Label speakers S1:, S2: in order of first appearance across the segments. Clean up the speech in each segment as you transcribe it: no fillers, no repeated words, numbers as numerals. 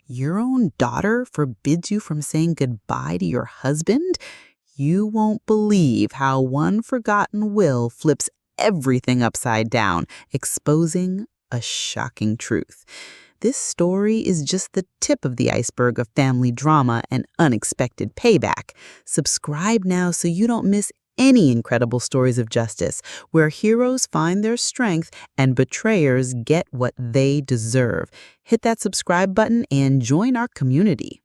S1: Your own daughter forbids you from saying goodbye to your husband? You won't believe how one forgotten will flips everything upside down, exposing a shocking truth. This story is just the tip of the iceberg of family drama and unexpected payback. Subscribe now so you don't miss any incredible stories of justice, where heroes find their strength and betrayers get what they deserve. Hit that subscribe button and join our community.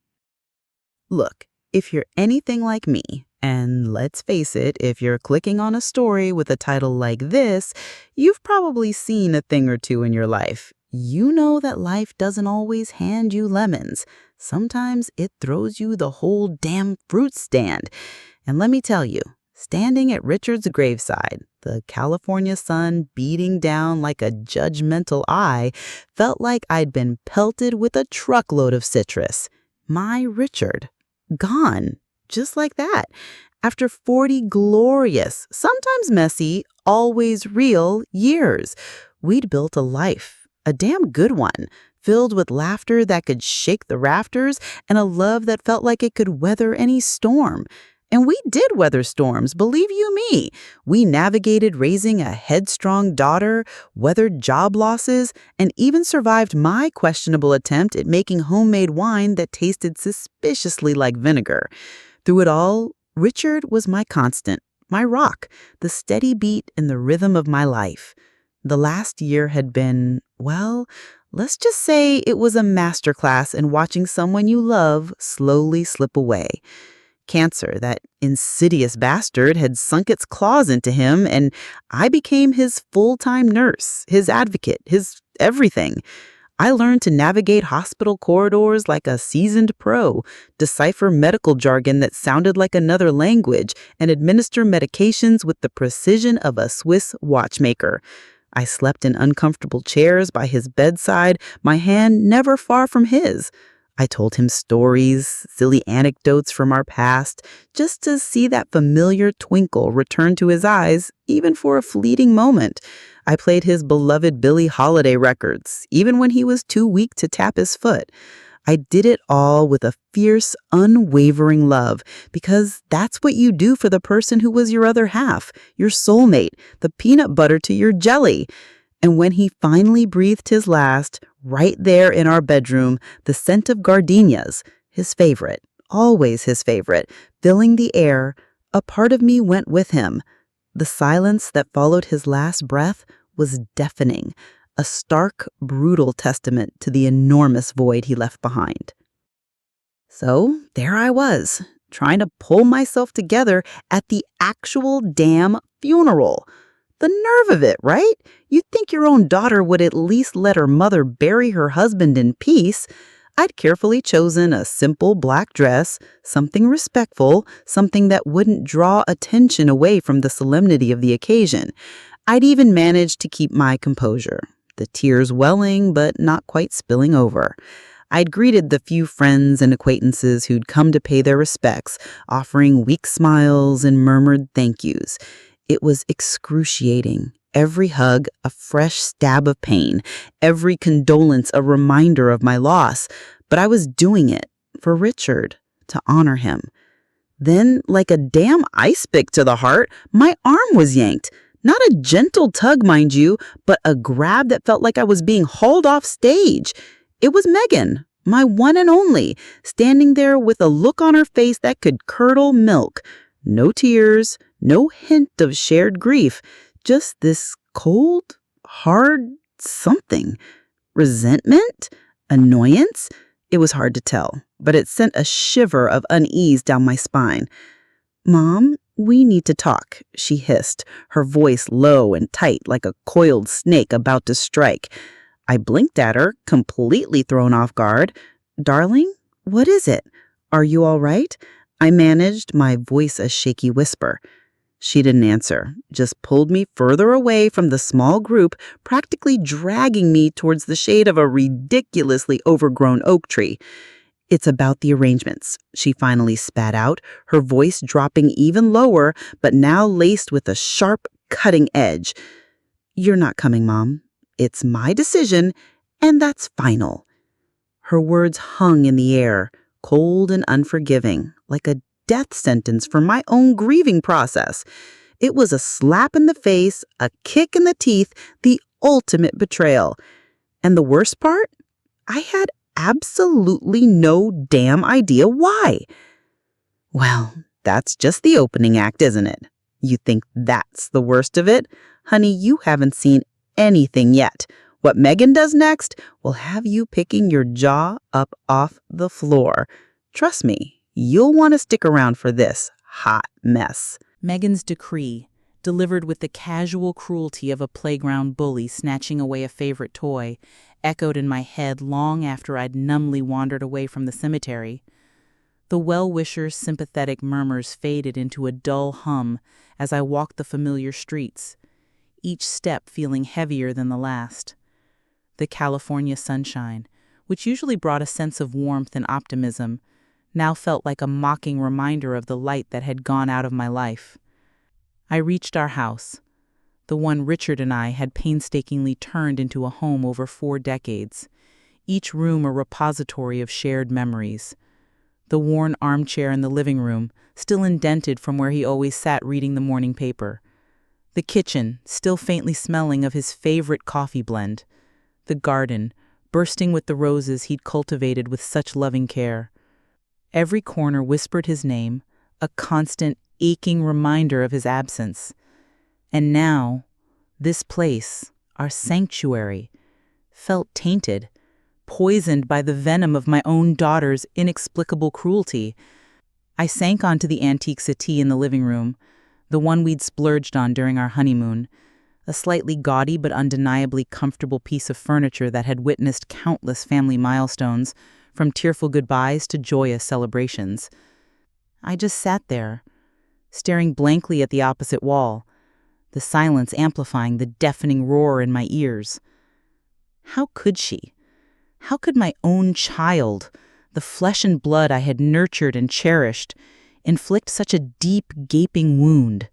S1: Look, if you're anything like me, and let's face it, if you're clicking on a story with a title like this, you've probably seen a thing or two in your life. You know that life doesn't always hand you lemons. Sometimes it throws you the whole damn fruit stand. And let me tell you, standing at Richard's graveside, the California sun beating down like a judgmental eye, felt like I'd been pelted with a truckload of citrus. My Richard, gone, just like that. After 40 glorious, sometimes messy, always real years, we'd built a life, a damn good one, filled with laughter that could shake the rafters and a love that felt like it could weather any storm. And we did weather storms, believe you me. We navigated raising a headstrong daughter, weathered job losses, and even survived my questionable attempt at making homemade wine that tasted suspiciously like vinegar. Through it all, Richard was my constant, my rock, the steady beat in the rhythm of my life. The last year had been, well, let's just say it was a masterclass in watching someone you love slowly slip away. Cancer, that insidious bastard, had sunk its claws into him, and I became his full-time nurse, his advocate, his everything. I learned to navigate hospital corridors like a seasoned pro, decipher medical jargon that sounded like another language, and administer medications with the precision of a Swiss watchmaker. I slept in uncomfortable chairs by his bedside, my hand never far from his. I told him stories, silly anecdotes from our past, just to see that familiar twinkle return to his eyes, even for a fleeting moment. I played his beloved Billie Holiday records, even when he was too weak to tap his foot. I did it all with a fierce, unwavering love, because that's what you do for the person who was your other half, your soulmate, the peanut butter to your jelly. And when he finally breathed his last, right there in our bedroom, the scent of gardenias, his favorite, always his favorite, filling the air, a part of me went with him. The silence that followed his last breath was deafening, a stark, brutal testament to the enormous void he left behind. So there I was, trying to pull myself together at the actual damn funeral. The nerve of it, right? You'd think your own daughter would at least let her mother bury her husband in peace. I'd carefully chosen a simple black dress, something respectful, something that wouldn't draw attention away from the solemnity of the occasion. I'd even managed to keep my composure, the tears welling but not quite spilling over. I'd greeted the few friends and acquaintances who'd come to pay their respects, offering weak smiles and murmured thank yous. It was excruciating. Every hug a fresh stab of pain, every condolence a reminder of my loss. But I was doing it for Richard, to honor him. Then, like a damn ice pick to the heart, my arm was yanked. Not a gentle tug, mind you, but a grab that felt like I was being hauled off stage. It was Megan, my one and only, standing there with a look on her face that could curdle milk. No tears, no hint of shared grief, just this cold, hard something. Resentment? Annoyance? It was hard to tell, but it sent a shiver of unease down my spine. "Mom, we need to talk," she hissed, her voice low and tight like a coiled snake about to strike. I blinked at her, completely thrown off guard. "Darling, what is it? Are you all right?" I managed, my voice a shaky whisper. She didn't answer, just pulled me further away from the small group, practically dragging me towards the shade of a ridiculously overgrown oak tree. "It's about the arrangements," she finally spat out, her voice dropping even lower, but now laced with a sharp, cutting edge. "You're not coming, Mom. It's my decision, and that's final." Her words hung in the air, cold and unforgiving, like a death sentence for my own grieving process. It was a slap in the face, a kick in the teeth, the ultimate betrayal. And the worst part? I had absolutely no damn idea why. Well, that's just the opening act, isn't it? You think that's the worst of it? Honey, you haven't seen anything yet. What Megan does next will have you picking your jaw up off the floor. Trust me, you'll want to stick around for this hot mess.
S2: Megan's decree, delivered with the casual cruelty of a playground bully snatching away a favorite toy, echoed in my head long after I'd numbly wandered away from the cemetery. The well-wishers' sympathetic murmurs faded into a dull hum as I walked the familiar streets, each step feeling heavier than the last. The California sunshine, which usually brought a sense of warmth and optimism, now felt like a mocking reminder of the light that had gone out of my life. I reached our house, the one Richard and I had painstakingly turned into a home over 4 decades, each room a repository of shared memories. The worn armchair in the living room, still indented from where he always sat reading the morning paper. The kitchen, still faintly smelling of his favorite coffee blend. The garden, bursting with the roses he'd cultivated with such loving care. Every corner whispered his name, a constant, aching reminder of his absence. And now, this place, our sanctuary, felt tainted, poisoned by the venom of my own daughter's inexplicable cruelty. I sank onto the antique settee in the living room, the one we'd splurged on during our honeymoon, a slightly gaudy but undeniably comfortable piece of furniture that had witnessed countless family milestones, from tearful goodbyes to joyous celebrations. I just sat there, staring blankly at the opposite wall, the silence amplifying the deafening roar in my ears. How could she? How could my own child, the flesh and blood I had nurtured and cherished, inflict such a deep, gaping wound?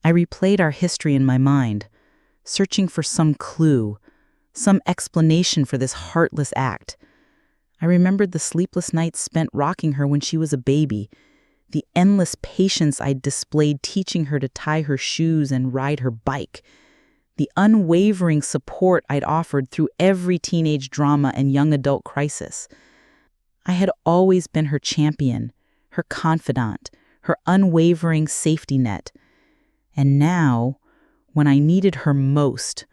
S2: I replayed our history in my mind, searching for some clue, some explanation for this heartless act. I remembered the sleepless nights spent rocking her when she was a baby, the endless patience I'd displayed teaching her to tie her shoes and ride her bike, the unwavering support I'd offered through every teenage drama and young adult crisis. I had always been her champion, her confidant, her unwavering safety net. And now, when I needed her most,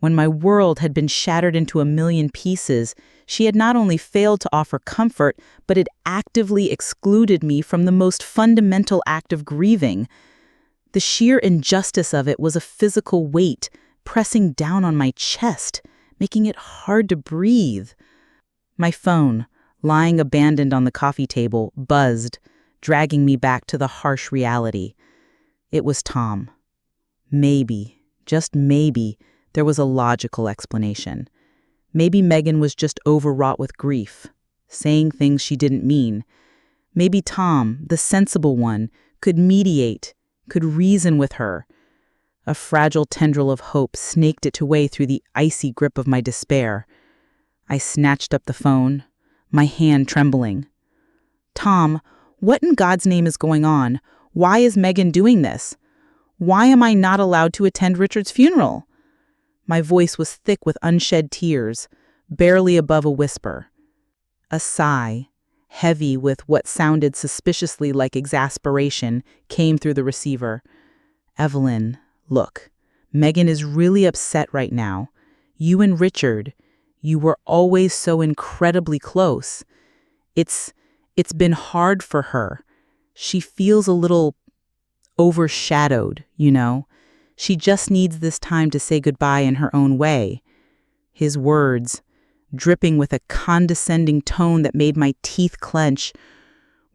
S2: when my world had been shattered into a million pieces, she had not only failed to offer comfort, but had actively excluded me from the most fundamental act of grieving. The sheer injustice of it was a physical weight, pressing down on my chest, making it hard to breathe. My phone, lying abandoned on the coffee table, buzzed, dragging me back to the harsh reality. It was Tom. Maybe, just maybe, there was a logical explanation. Maybe Megan was just overwrought with grief, saying things she didn't mean. Maybe Tom, the sensible one, could mediate, could reason with her. A fragile tendril of hope snaked its way through the icy grip of my despair. I snatched up the phone, my hand trembling. "Tom, what in God's name is going on? Why is Megan doing this? Why am I not allowed to attend Richard's funeral?" My voice was thick with unshed tears, barely above a whisper. A sigh, heavy with what sounded suspiciously like exasperation, came through the receiver. "Evelyn, look, Megan is really upset right now. You and Richard, you were always so incredibly close. It's been hard for her. She feels a little overshadowed, you know. She just needs this time to say goodbye in her own way." His words, dripping with a condescending tone that made my teeth clench,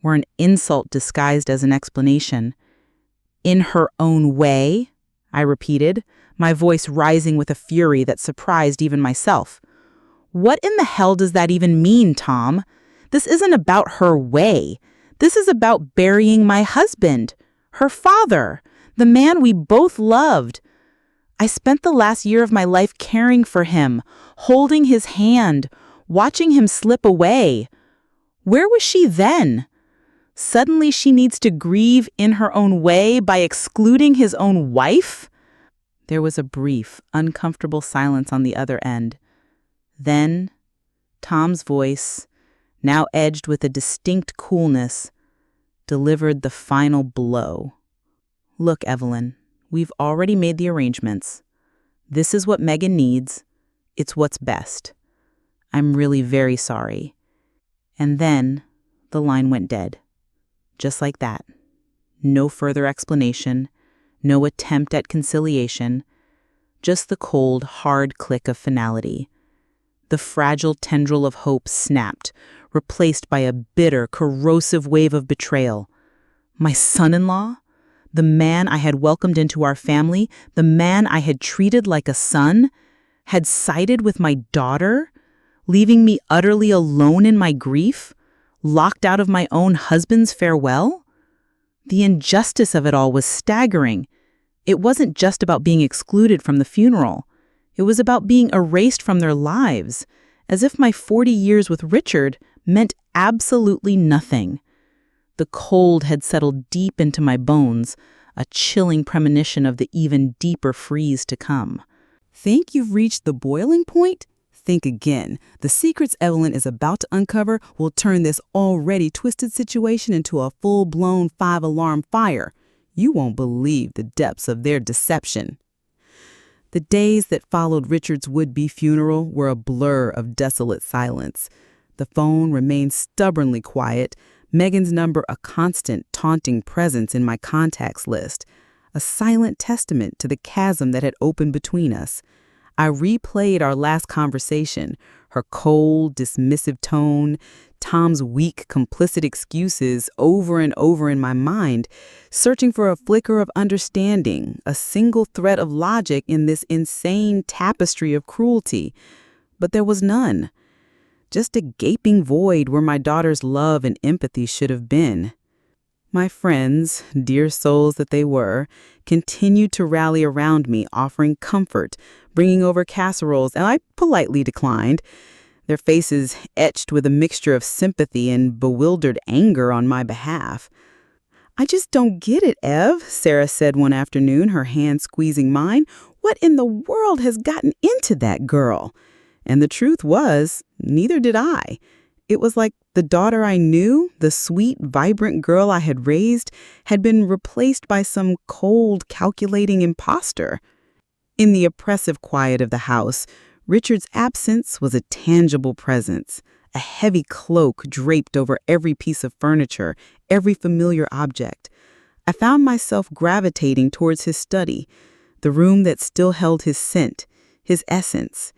S2: were an insult disguised as an explanation. "In her own way?" I repeated, my voice rising with a fury that surprised even myself. "What in the hell does that even mean, Tom? This isn't about her way. This is about burying my husband, her father, the man we both loved. I spent the last year of my life caring for him, holding his hand, watching him slip away. Where was she then? Suddenly she needs to grieve in her own way by excluding his own wife? There was a brief, uncomfortable silence on the other end. Then, Tom's voice, now edged with a distinct coolness, delivered the final blow. Look, Evelyn, we've already made the arrangements. This is what Megan needs. It's what's best. I'm really very sorry. And then the line went dead. Just like that. No further explanation, no attempt at conciliation, just the cold, hard click of finality. The fragile tendril of hope snapped, replaced by a bitter, corrosive wave of betrayal. My son-in-law? The man I had welcomed into our family, the man I had treated like a son, had sided with my daughter, leaving me utterly alone in my grief, locked out of my own husband's farewell? The injustice of it all was staggering. It wasn't just about being excluded from the funeral. It was about being erased from their lives, as if my 40 years with Richard meant absolutely nothing. The cold had settled deep into my bones, a chilling premonition of the even deeper freeze to come.
S3: Think you've reached the boiling point? Think again. The secrets Evelyn is about to uncover will turn this already twisted situation into a full-blown 5-alarm fire. You won't believe the depths of their deception. The days that followed Richard's would-be funeral were a blur of desolate silence. The phone remained stubbornly quiet, Megan's number a constant, taunting presence in my contacts list, a silent testament to the chasm that had opened between us. I replayed our last conversation, her cold, dismissive tone, Tom's weak, complicit excuses over and over in my mind, searching for a flicker of understanding, a single thread of logic in this insane tapestry of cruelty. But there was none. Just a gaping void where my daughter's love and empathy should have been. My friends, dear souls that they were, continued to rally around me, offering comfort, bringing over casseroles, and I politely declined, their faces etched with a mixture of sympathy and bewildered anger on my behalf. "I just don't get it, Ev," Sarah said one afternoon, her hand squeezing mine. "What in the world has gotten into that girl?" And the truth was, neither did I. It was like the daughter I knew, the sweet, vibrant girl I had raised, had been replaced by some cold, calculating imposter. In the oppressive quiet of the house, Richard's absence was a tangible presence, a heavy cloak draped over every piece of furniture, every familiar object. I found myself gravitating towards his study, the room that still held his scent, his essence.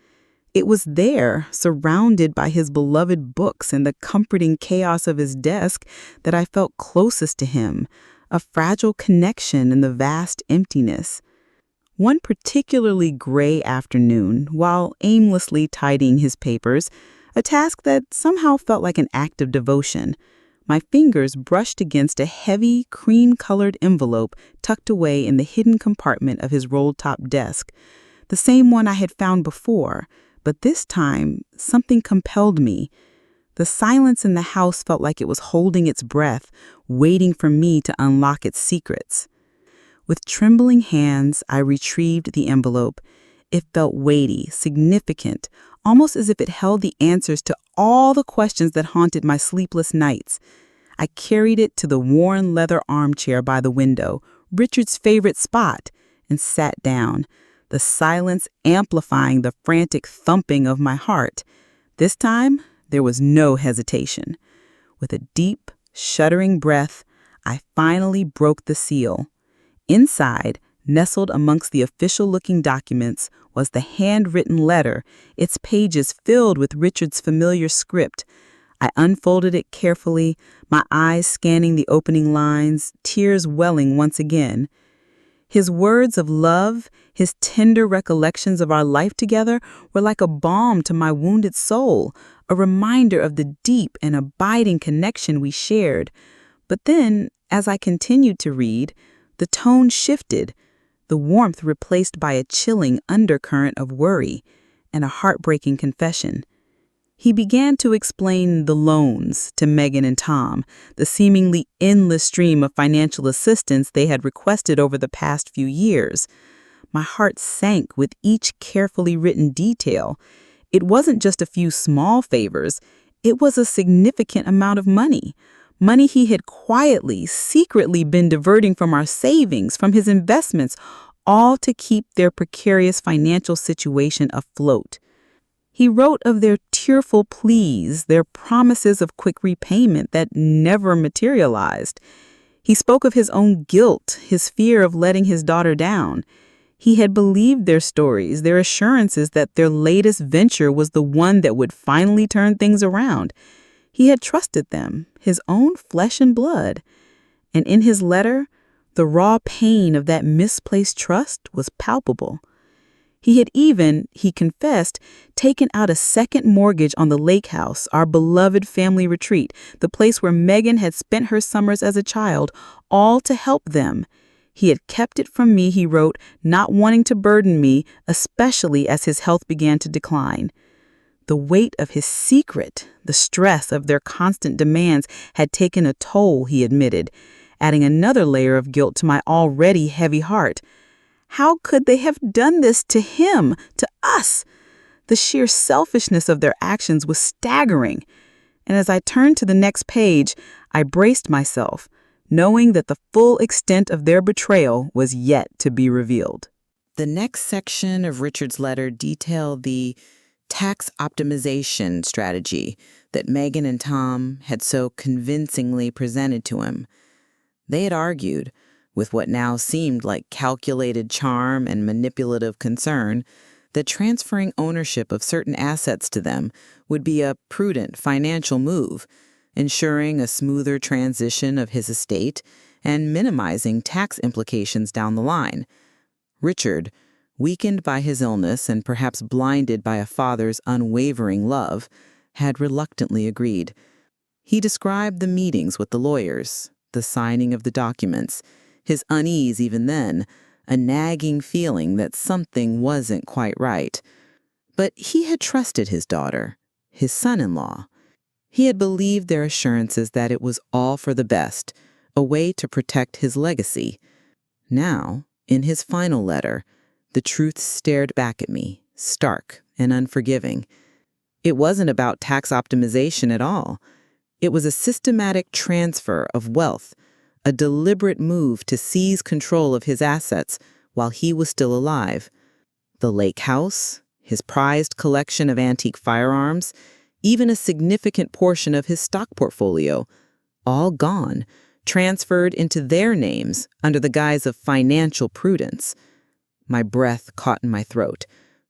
S3: It was there, surrounded by his beloved books and the comforting chaos of his desk, that I felt closest to him, a fragile connection in the vast emptiness. One particularly gray afternoon, while aimlessly tidying his papers, a task that somehow felt like an act of devotion, my fingers brushed against a heavy, cream-colored envelope tucked away in the hidden compartment of his rolled-top desk, the same one I had found before. But this time, something compelled me. The silence in the house felt like it was holding its breath, waiting for me to unlock its secrets. With trembling hands, I retrieved the envelope. It felt weighty, significant, almost as if it held the answers to all the questions that haunted my sleepless nights. I carried it to the worn leather armchair by the window, Richard's favorite spot, and sat down, the silence amplifying the frantic thumping of my heart. This time, there was no hesitation. With a deep, shuddering breath, I finally broke the seal. Inside, nestled amongst the official-looking documents, was the handwritten letter, its pages filled with Richard's familiar script. I unfolded it carefully, my eyes scanning the opening lines, tears welling once again. His words of love, his tender recollections of our life together were like a balm to my wounded soul, a reminder of the deep and abiding connection we shared. But then, as I continued to read, the tone shifted, the warmth replaced by a chilling undercurrent of worry and a heartbreaking confession. He began to explain the loans to Megan and Tom, the seemingly endless stream of financial assistance they had requested over the past few years. My heart sank with each carefully written detail. It wasn't just a few small favors, it was a significant amount of money. Money he had quietly, secretly been diverting from our savings, from his investments, all to keep their precarious financial situation afloat. He wrote of their tearful pleas, their promises of quick repayment that never materialized. He spoke of his own guilt, his fear of letting his daughter down. He had believed their stories, their assurances that their latest venture was the one that would finally turn things around. He had trusted them, his own flesh and blood. And in his letter, the raw pain of that misplaced trust was palpable. He had even, he confessed, taken out a second mortgage on the lake house, our beloved family retreat, the place where Megan had spent her summers as a child, all to help them. He had kept it from me, he wrote, not wanting to burden me, especially as his health began to decline. The weight of his secret, the stress of their constant demands had taken a toll, he admitted, adding another layer of guilt to my already heavy heart. How could they have done this to him, to us? The sheer selfishness of their actions was staggering. And as I turned to the next page, I braced myself, knowing that the full extent of their betrayal was yet to be revealed.
S2: The next section of Richard's letter detailed the tax optimization strategy that Megan and Tom had so convincingly presented to him. They had argued, with what now seemed like calculated charm and manipulative concern, that transferring ownership of certain assets to them would be a prudent financial move, ensuring a smoother transition of his estate and minimizing tax implications down the line. Richard, weakened by his illness and perhaps blinded by a father's unwavering love, had reluctantly agreed. He described the meetings with the lawyers, the signing of the documents, his unease even then, a nagging feeling that something wasn't quite right. But he had trusted his daughter, his son-in-law. He had believed their assurances that it was all for the best, a way to protect his legacy. Now, in his final letter, the truth stared back at me, stark and unforgiving. It wasn't about tax optimization at all. It was a systematic transfer of wealth, a deliberate move to seize control of his assets while he was still alive. The lake house, his prized collection of antique firearms, even a significant portion of his stock portfolio, all gone, transferred into their names under the guise of financial prudence. My breath caught in my throat.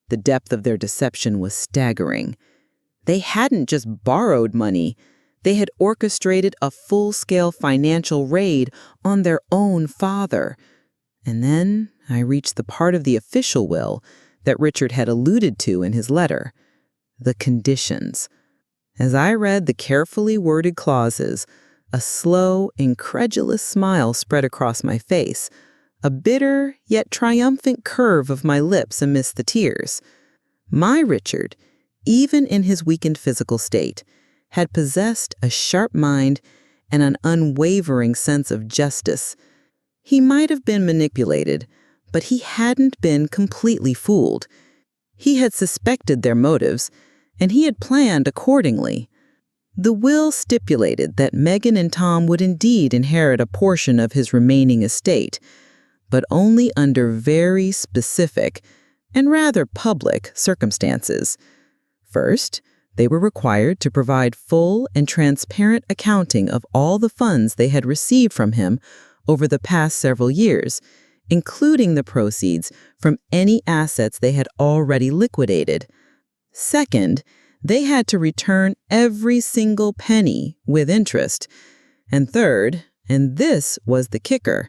S2: The depth of their deception was staggering. They hadn't just borrowed money. They had orchestrated a full-scale financial raid on their own father. And then I reached the part of the official will that Richard had alluded to in his letter, the conditions. As I read the carefully worded clauses, a slow, incredulous smile spread across my face, a bitter yet triumphant curve of my lips amidst the tears. My Richard, even in his weakened physical state, had possessed a sharp mind and an unwavering sense of justice. He might have been manipulated, but he hadn't been completely fooled. He had suspected their motives, and he had planned accordingly. The will stipulated that Megan and Tom would indeed inherit a portion of his remaining estate, but only under very specific and rather public circumstances. First, they were required to provide full and transparent accounting of all the funds they had received from him over the past several years, including the proceeds from any assets they had already liquidated. Second, they had to return every single penny with interest. And third, and this was the kicker,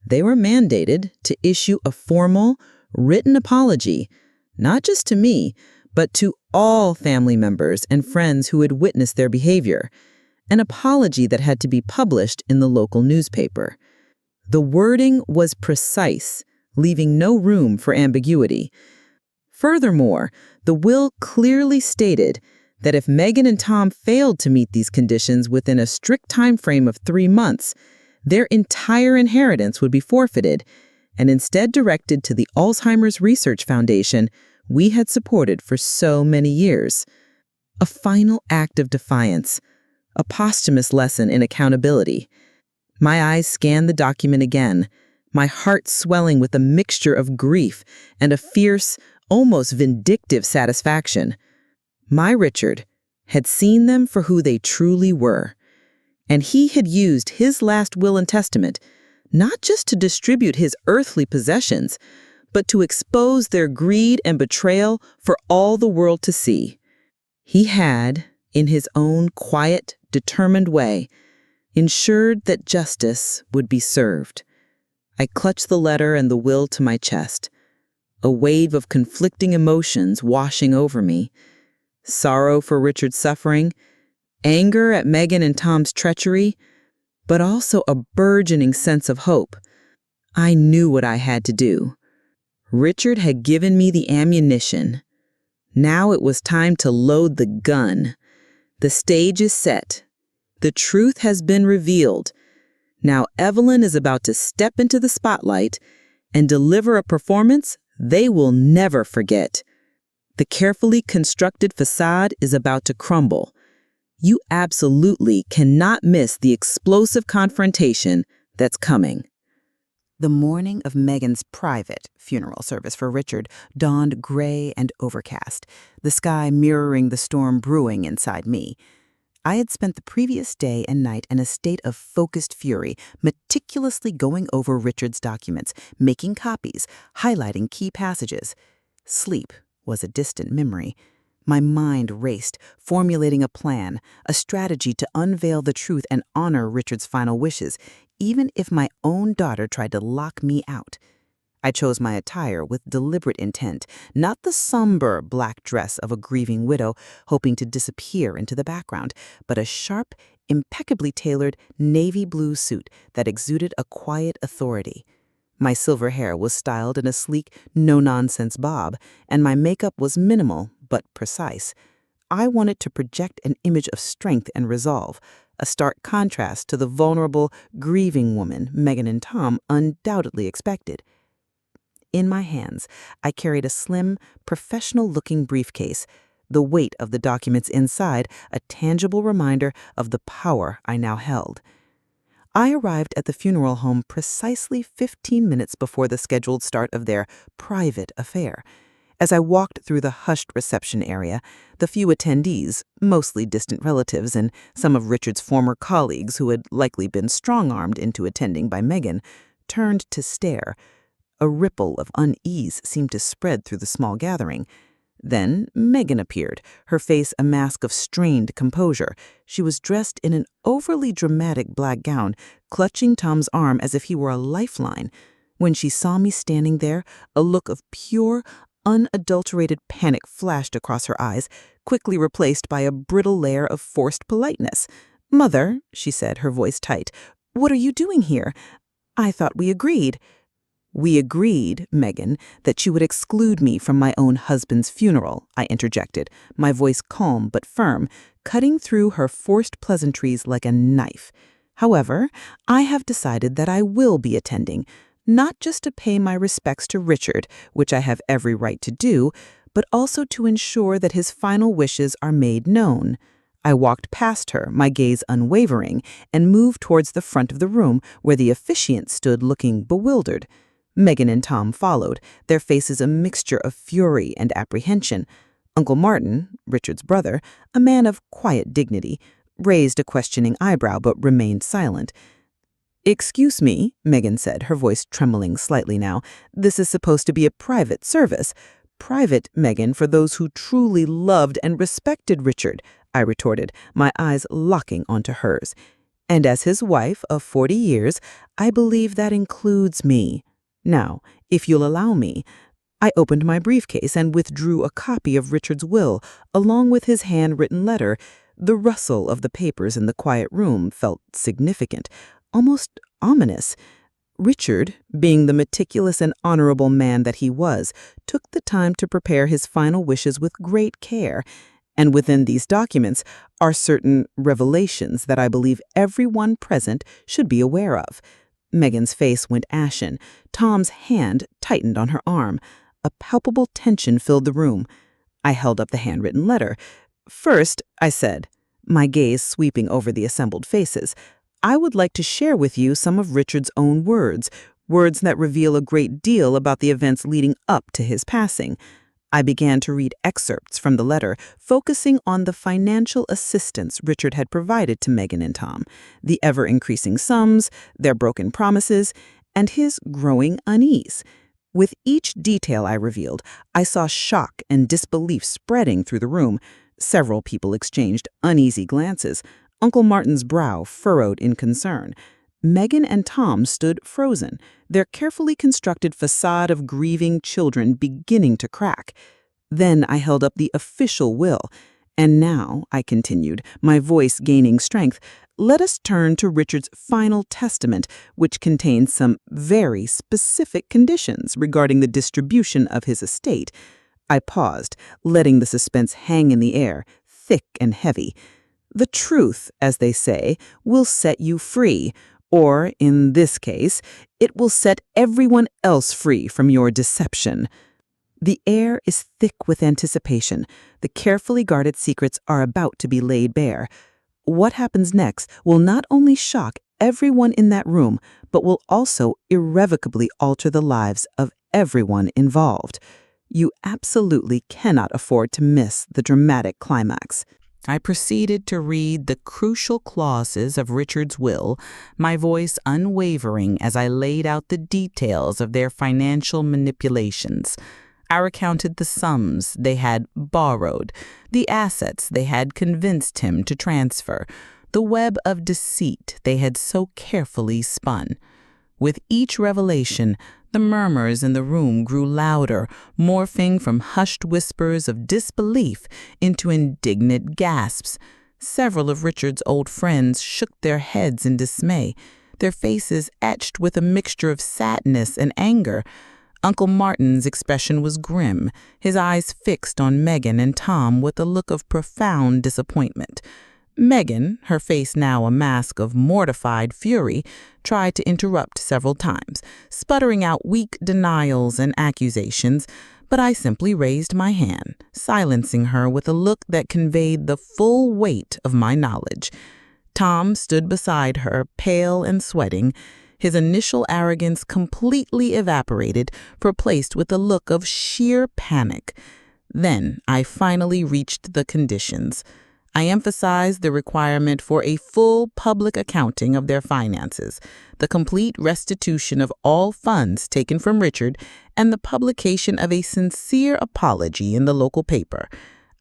S2: they were mandated to issue a formal, written apology, not just to me, but to all family members and friends who had witnessed their behavior, an apology that had to be published in the local newspaper. The wording was precise, leaving no room for ambiguity. Furthermore, the will clearly stated
S1: that if Megan and Tom failed to meet these conditions within a strict time frame of 3 months, their entire inheritance would be forfeited and instead directed to the Alzheimer's Research Foundation we had supported for so many years. A final act of defiance, a posthumous lesson in accountability. My eyes scanned the document again, my heart swelling with a mixture of grief and a fierce, almost vindictive satisfaction. My Richard had seen them for who they truly were, and he had used his last will and testament not just to distribute his earthly possessions, but to expose their greed and betrayal for all the world to see. He had, in his own quiet, determined way, ensured that justice would be served. I clutched the letter and the will to my chest, a wave of conflicting emotions washing over me. Sorrow for Richard's suffering, anger at Megan and Tom's treachery, but also a burgeoning sense of hope. I knew what I had to do. Richard had given me the ammunition. Now it was time to load the gun. The stage is set. The truth has been revealed. Now Evelyn is about to step into the spotlight and deliver a performance they will never forget. The carefully constructed facade is about to crumble. You absolutely cannot miss the explosive confrontation that's coming.
S3: The morning of Megan's private funeral service for Richard dawned gray and overcast, the sky mirroring the storm brewing inside me. I had spent the previous day and night in a state of focused fury, meticulously going over Richard's documents, making copies, highlighting key passages. Sleep was a distant memory. My mind raced, formulating a plan, a strategy to unveil the truth and honor Richard's final wishes, even if my own daughter tried to lock me out. I chose my attire with deliberate intent, not the somber black dress of a grieving widow hoping to disappear into the background, but a sharp, impeccably tailored navy blue suit that exuded a quiet authority. My silver hair was styled in a sleek, no-nonsense bob, and my makeup was minimal but precise. I wanted to project an image of strength and resolve, a stark contrast to the vulnerable, grieving woman Megan and Tom undoubtedly expected. In my hands, I carried a slim, professional-looking briefcase, the weight of the documents inside a tangible reminder of the power I now held. I arrived at the funeral home precisely 15 minutes before the scheduled start of their private affair. As I walked through the hushed reception area, the few attendees, mostly distant relatives and some of Richard's former colleagues who had likely been strong-armed into attending by Megan, turned to stare. A ripple of unease seemed to spread through the small gathering. Then Megan appeared, her face a mask of strained composure. She was dressed in an overly dramatic black gown, clutching Tom's arm as if he were a lifeline. When she saw me standing there, a look of pure, unadulterated panic flashed across her eyes, quickly replaced by a brittle layer of forced politeness. "Mother," she said, her voice tight, "what are you doing here? I thought we agreed." "We agreed, Megan, that you would exclude me from my own husband's funeral," I interjected, my voice calm but firm, cutting through her forced pleasantries like a knife. "However, I have decided that I will be attending, not just to pay my respects to Richard, which I have every right to do, but also to ensure that his final wishes are made known." I walked past her, my gaze unwavering, and moved towards the front of the room where the officiant stood looking bewildered. Megan and Tom followed, their faces a mixture of fury and apprehension. Uncle Martin, Richard's brother, a man of quiet dignity, raised a questioning eyebrow but remained silent. "Excuse me," Megan said, her voice trembling slightly now. "This is supposed to be a private service." "Private, Megan, for those who truly loved and respected Richard," I retorted, my eyes locking onto hers. "And as his wife of 40 years, I believe that includes me. Now, if you'll allow me." I opened my briefcase and withdrew a copy of Richard's will, along with his handwritten letter. The rustle of the papers in the quiet room felt significant, almost ominous. Richard, being the meticulous and honorable man that he was, took the time to prepare his final wishes with great care, And within these documents are certain revelations that I believe everyone present should be aware of. Megan's face went ashen. Tom's hand tightened on her arm. A palpable tension filled the room. I held up the handwritten letter. "First," I said, my gaze sweeping over the assembled faces, "I would like to share with you some of Richard's own words that reveal a great deal about the events leading up to his passing." I began to read excerpts from the letter, focusing on the financial assistance Richard had provided to Megan and Tom, the ever-increasing sums, their broken promises, and his growing unease. With each detail I revealed, I saw shock and disbelief spreading through the room. Several people exchanged uneasy glances. Uncle Martin's brow furrowed in concern. Megan and Tom stood frozen, their carefully constructed facade of grieving children beginning to crack. Then I held up the official will. "And now," I continued, my voice gaining strength, "let us turn to Richard's final testament, which contains some very specific conditions regarding the distribution of his estate." I paused, letting the suspense hang in the air, thick and heavy. "The truth, as they say, will set you free. Or, in this case, it will set everyone else free from your deception." The air is thick with anticipation. The carefully guarded secrets are about to be laid bare. What happens next will not only shock everyone in that room, but will also irrevocably alter the lives of everyone involved. You absolutely cannot afford to miss the dramatic climax.
S2: I proceeded to read the crucial clauses of Richard's will, my voice unwavering as I laid out the details of their financial manipulations. I recounted the sums they had borrowed, the assets they had convinced him to transfer, the web of deceit they had so carefully spun. With each revelation, the murmurs in the room grew louder, morphing from hushed whispers of disbelief into indignant gasps. Several of Richard's old friends shook their heads in dismay, their faces etched with a mixture of sadness and anger. Uncle Martin's expression was grim, his eyes fixed on Megan and Tom with a look of profound disappointment. Megan, her face now a mask of mortified fury, tried to interrupt several times, sputtering out weak denials and accusations, but I simply raised my hand, silencing her with a look that conveyed the full weight of my knowledge. Tom stood beside her, pale and sweating, his initial arrogance completely evaporated, replaced with a look of sheer panic. Then I finally reached the conditions. I emphasized the requirement for a full public accounting of their finances, the complete restitution of all funds taken from Richard, and the publication of a sincere apology in the local paper.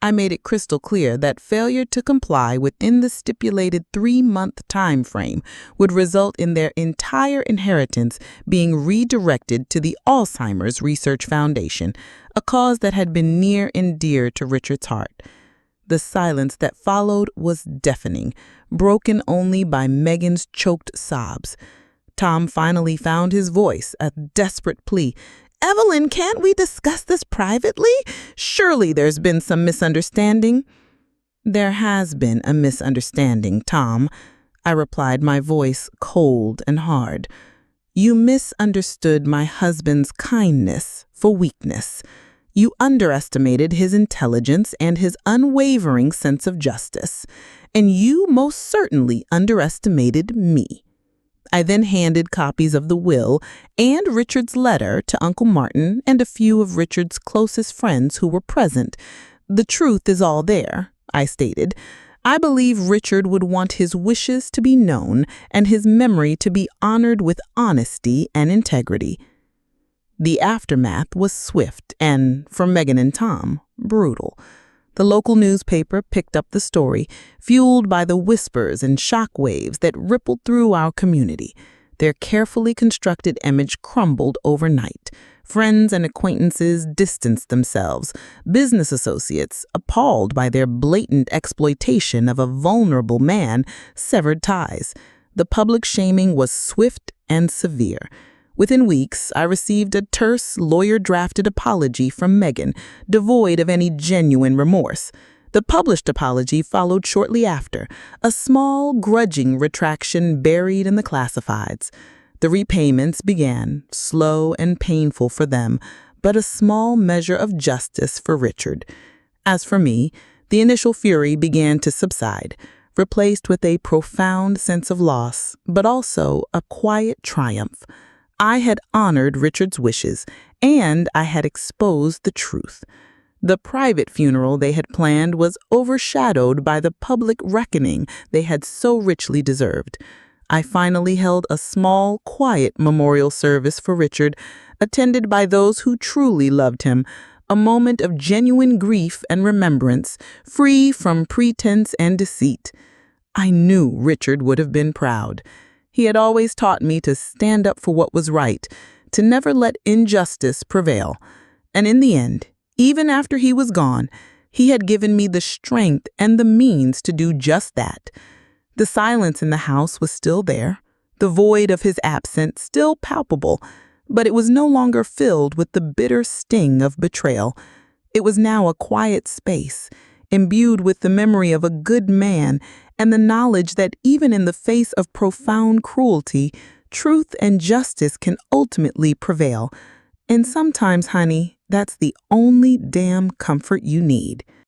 S2: I made it crystal clear that failure to comply within the stipulated 3-month time frame would result in their entire inheritance being redirected to the Alzheimer's Research Foundation, a cause that had been near and dear to Richard's heart. The silence that followed was deafening, broken only by Megan's choked sobs. Tom finally found his voice, a desperate plea. "Evelyn, can't we discuss this privately? Surely there's been some misunderstanding." "There has been a misunderstanding, Tom," I replied, my voice cold and hard. "You misunderstood my husband's kindness for weakness. You underestimated his intelligence and his unwavering sense of justice, and you most certainly underestimated me." I then handed copies of the will and Richard's letter to Uncle Martin and a few of Richard's closest friends who were present. "The truth is all there," I stated. "I believe Richard would want his wishes to be known and his memory to be honored with honesty and integrity." The aftermath was swift and, for Megan and Tom, brutal. The local newspaper picked up the story, fueled by the whispers and shockwaves that rippled through our community. Their carefully constructed image crumbled overnight. Friends and acquaintances distanced themselves. Business associates, appalled by their blatant exploitation of a vulnerable man, severed ties. The public shaming was swift and severe. Within weeks, I received a terse, lawyer-drafted apology from Megan, devoid of any genuine remorse. The published apology followed shortly after, a small, grudging retraction buried in the classifieds. The repayments began, slow and painful for them, but a small measure of justice for Richard. As for me, the initial fury began to subside, replaced with a profound sense of loss, but also a quiet triumph. I had honored Richard's wishes, and I had exposed the truth. The private funeral they had planned was overshadowed by the public reckoning they had so richly deserved. I finally held a small, quiet memorial service for Richard, attended by those who truly loved him, a moment of genuine grief and remembrance, free from pretense and deceit. I knew Richard would have been proud. He had always taught me to stand up for what was right, to never let injustice prevail. And in the end, even after he was gone, he had given me the strength and the means to do just that. The silence in the house was still there, the void of his absence still palpable, but it was no longer filled with the bitter sting of betrayal. It was now a quiet space, imbued with the memory of a good man and the knowledge that even in the face of profound cruelty, truth and justice can ultimately prevail. And sometimes, honey, that's the only damn comfort you need.